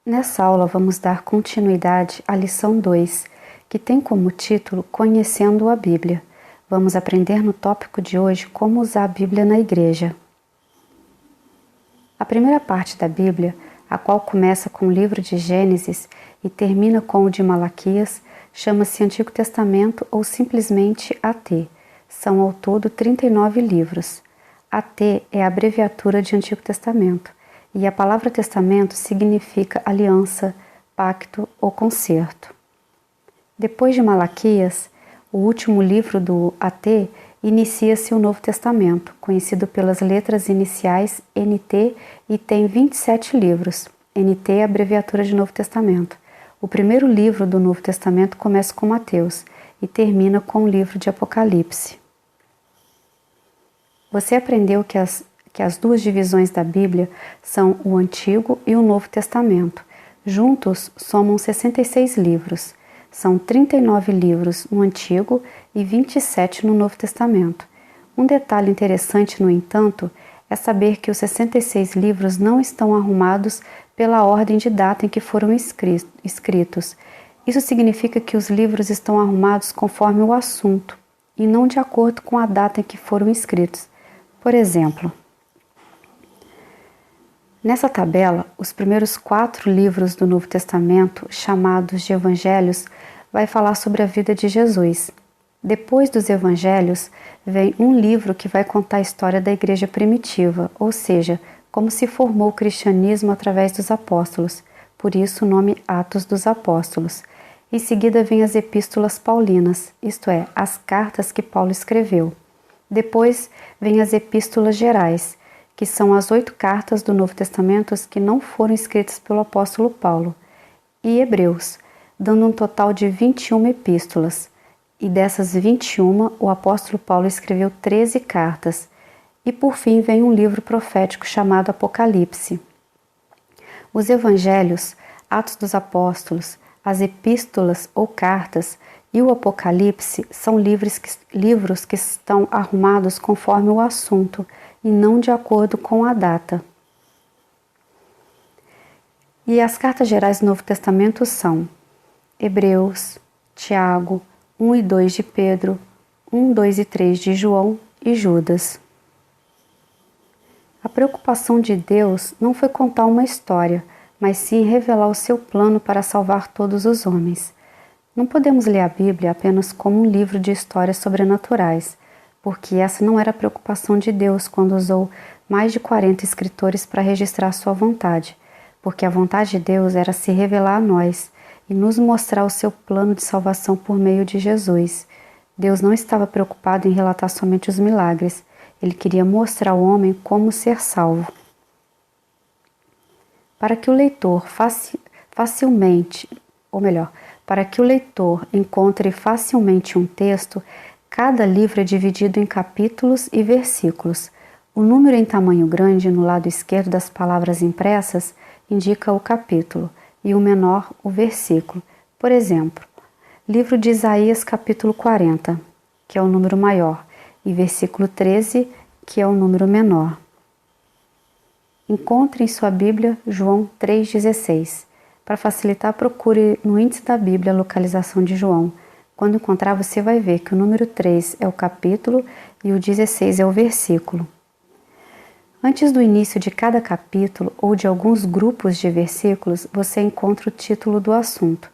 Nessa aula vamos dar continuidade à lição 2, que tem como título Conhecendo a Bíblia. Vamos aprender no tópico de hoje como usar a Bíblia na igreja. A primeira parte da Bíblia, a qual começa com o livro de Gênesis e termina com o de Malaquias, chama-se Antigo Testamento ou simplesmente AT. São ao todo 39 livros. AT é a abreviatura de Antigo Testamento. E a palavra testamento significa aliança, pacto ou concerto. Depois de Malaquias, o último livro do AT, inicia-se o Novo Testamento, conhecido pelas letras iniciais NT e tem 27 livros. NT é a abreviatura de Novo Testamento. O primeiro livro do Novo Testamento começa com Mateus e termina com o livro de Apocalipse. Você aprendeu que as duas divisões da Bíblia são o Antigo e o Novo Testamento. Juntos somam 66 livros. São 39 livros no Antigo e 27 no Novo Testamento. Um detalhe interessante, no entanto, é saber que os 66 livros não estão arrumados pela ordem de data em que foram escritos. Isso significa que os livros estão arrumados conforme o assunto e não de acordo com a data em que foram escritos. Por exemplo, nessa tabela, os primeiros 4 livros do Novo Testamento, chamados de Evangelhos, vai falar sobre a vida de Jesus. Depois dos Evangelhos, vem um livro que vai contar a história da igreja primitiva, ou seja, como se formou o cristianismo através dos apóstolos, por isso o nome Atos dos Apóstolos. Em seguida vem as epístolas paulinas, isto é, as cartas que Paulo escreveu. Depois vem as epístolas gerais, que são as 8 cartas do Novo Testamento que não foram escritas pelo apóstolo Paulo, e Hebreus, dando um total de 21 epístolas. E dessas 21, o apóstolo Paulo escreveu 13 cartas. E por fim vem um livro profético chamado Apocalipse. Os evangelhos, Atos dos Apóstolos, as epístolas ou cartas e o Apocalipse são livros que estão arrumados conforme o assunto e não de acordo com a data. E as cartas gerais do Novo Testamento são Hebreus, Tiago, 1 e 2 de Pedro, 1, 2 e 3 de João e Judas. A preocupação de Deus não foi contar uma história, mas sim revelar o seu plano para salvar todos os homens. Não podemos ler a Bíblia apenas como um livro de histórias sobrenaturais, porque essa não era a preocupação de Deus quando usou mais de 40 escritores para registrar sua vontade, porque a vontade de Deus era se revelar a nós e nos mostrar o seu plano de salvação por meio de Jesus. Deus não estava preocupado em relatar somente os milagres, ele queria mostrar ao homem como ser salvo. Para que o leitor encontre facilmente um texto, cada livro é dividido em capítulos e versículos. O número em tamanho grande no lado esquerdo das palavras impressas indica o capítulo e o menor o versículo. Por exemplo, livro de Isaías capítulo 40, que é o número maior, e versículo 13, que é o número menor. Encontre em sua Bíblia João 3,16. Para facilitar, procure no índice da Bíblia a localização de João. Quando encontrar, você vai ver que o número 3 é o capítulo e o 16 é o versículo. Antes do início de cada capítulo ou de alguns grupos de versículos, você encontra o título do assunto.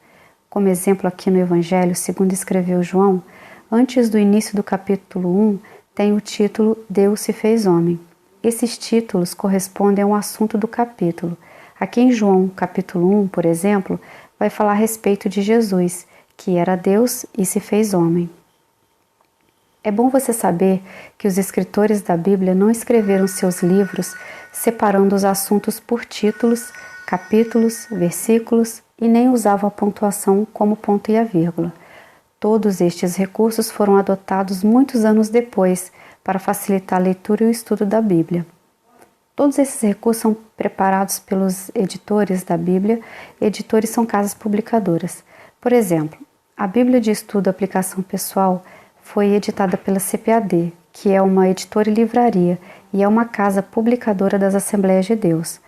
Como exemplo aqui no Evangelho, segundo escreveu João, antes do início do capítulo 1, tem o título Deus se fez homem. Esses títulos correspondem ao assunto do capítulo. Aqui em João, capítulo 1, por exemplo, vai falar a respeito de Jesus, que era Deus e se fez homem. É bom você saber que os escritores da Bíblia não escreveram seus livros separando os assuntos por títulos, capítulos, versículos e nem usavam a pontuação como ponto e a vírgula. Todos estes recursos foram adotados muitos anos depois para facilitar a leitura e o estudo da Bíblia. Todos esses recursos são preparados pelos editores da Bíblia. Editores são casas publicadoras. Por exemplo, a Bíblia de Estudo Aplicação Pessoal foi editada pela CPAD, que é uma editora e livraria e é uma casa publicadora das Assembleias de Deus.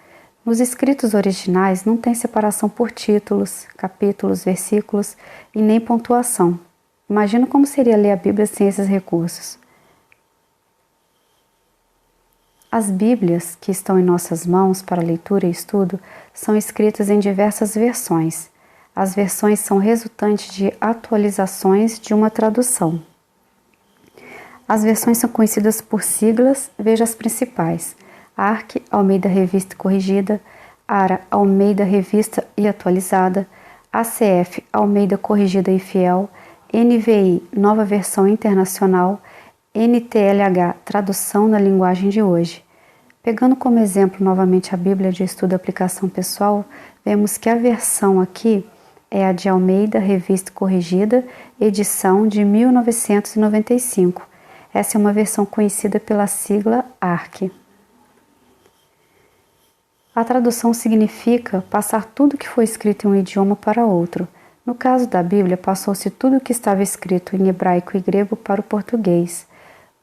Nos escritos originais não tem separação por títulos, capítulos, versículos e nem pontuação. Imagina como seria ler a Bíblia sem esses recursos. As Bíblias que estão em nossas mãos para leitura e estudo são escritas em diversas versões. As versões são resultantes de atualizações de uma tradução. As versões são conhecidas por siglas, veja as principais: ARC, Almeida Revista e Corrigida; ARA, Almeida Revista e Atualizada; ACF, Almeida Corrigida e Fiel; NVI, Nova Versão Internacional; NTLH, Tradução na Linguagem de Hoje. Pegando como exemplo novamente a Bíblia de Estudo e Aplicação Pessoal, vemos que a versão aqui é a de Almeida Revista e Corrigida, edição de 1995. Essa é uma versão conhecida pela sigla ARC. A tradução significa passar tudo que foi escrito em um idioma para outro. No caso da Bíblia, passou-se tudo o que estava escrito em hebraico e grego para o português.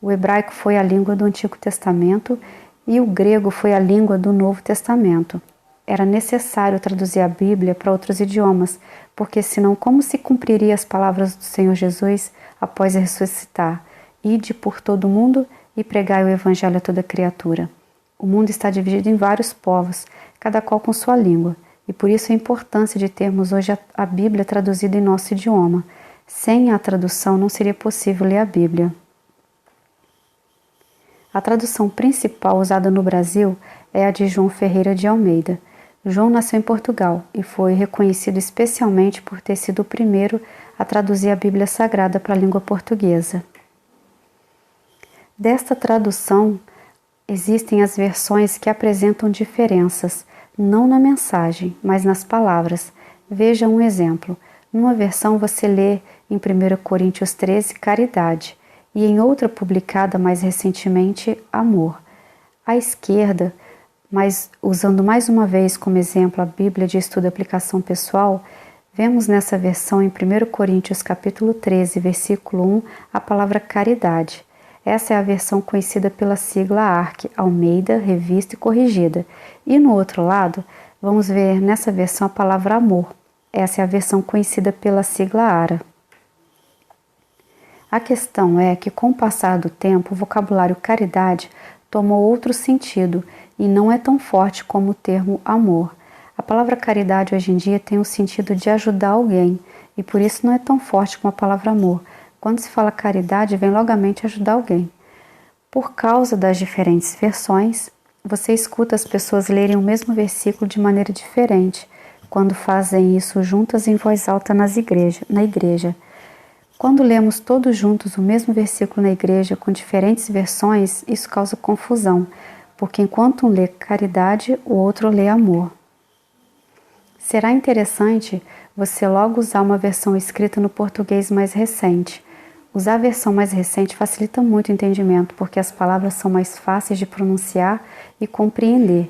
O hebraico foi a língua do Antigo Testamento e o grego foi a língua do Novo Testamento. Era necessário traduzir a Bíblia para outros idiomas, porque senão como se cumpriria as palavras do Senhor Jesus após ressuscitar? Ide por todo o mundo e pregai o Evangelho a toda criatura. O mundo está dividido em vários povos, cada qual com sua língua, e por isso a importância de termos hoje a Bíblia traduzida em nosso idioma. Sem a tradução não seria possível ler a Bíblia. A tradução principal usada no Brasil é a de João Ferreira de Almeida. João nasceu em Portugal e foi reconhecido especialmente por ter sido o primeiro a traduzir a Bíblia Sagrada para a língua portuguesa. Desta tradução, existem as versões que apresentam diferenças, não na mensagem, mas nas palavras. Veja um exemplo. Numa versão você lê em 1 Coríntios 13, caridade, e em outra publicada mais recentemente, amor. À esquerda, mas usando mais uma vez como exemplo a Bíblia de Estudo e Aplicação Pessoal, vemos nessa versão em 1 Coríntios capítulo 13, versículo 1, a palavra caridade. Essa é a versão conhecida pela sigla ARC, Almeida, Revista e Corrigida. E no outro lado, vamos ver nessa versão a palavra amor. Essa é a versão conhecida pela sigla ARA. A questão é que, com o passar do tempo, o vocabulário caridade tomou outro sentido e não é tão forte como o termo amor. A palavra caridade hoje em dia tem o sentido de ajudar alguém e por isso não é tão forte como a palavra amor. Quando se fala caridade, vem logo à mente ajudar alguém. Por causa das diferentes versões, você escuta as pessoas lerem o mesmo versículo de maneira diferente quando fazem isso juntas em voz alta na igreja. Quando lemos todos juntos o mesmo versículo na igreja com diferentes versões, isso causa confusão, porque enquanto um lê caridade, o outro lê amor. Será interessante você logo usar uma versão escrita no português mais recente. Usar a versão mais recente facilita muito o entendimento, porque as palavras são mais fáceis de pronunciar e compreender.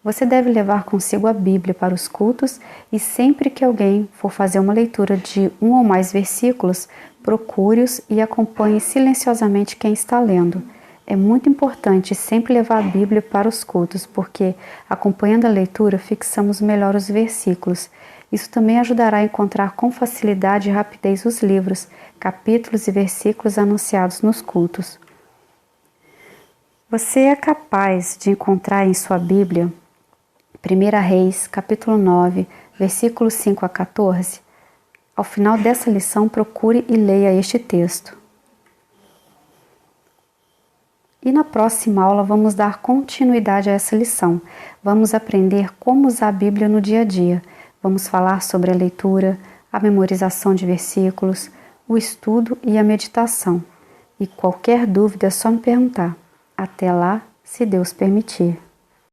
Você deve levar consigo a Bíblia para os cultos e sempre que alguém for fazer uma leitura de um ou mais versículos, procure-os e acompanhe silenciosamente quem está lendo. É muito importante sempre levar a Bíblia para os cultos, porque acompanhando a leitura fixamos melhor os versículos. Isso também ajudará a encontrar com facilidade e rapidez os livros, capítulos e versículos anunciados nos cultos. Você é capaz de encontrar em sua Bíblia 1 Reis, capítulo 9, versículos 5 a 14? Ao final dessa lição, procure e leia este texto. E na próxima aula vamos dar continuidade a essa lição. Vamos aprender como usar a Bíblia no dia a dia. Vamos falar sobre a leitura, a memorização de versículos, o estudo e a meditação. E qualquer dúvida é só me perguntar. Até lá, se Deus permitir.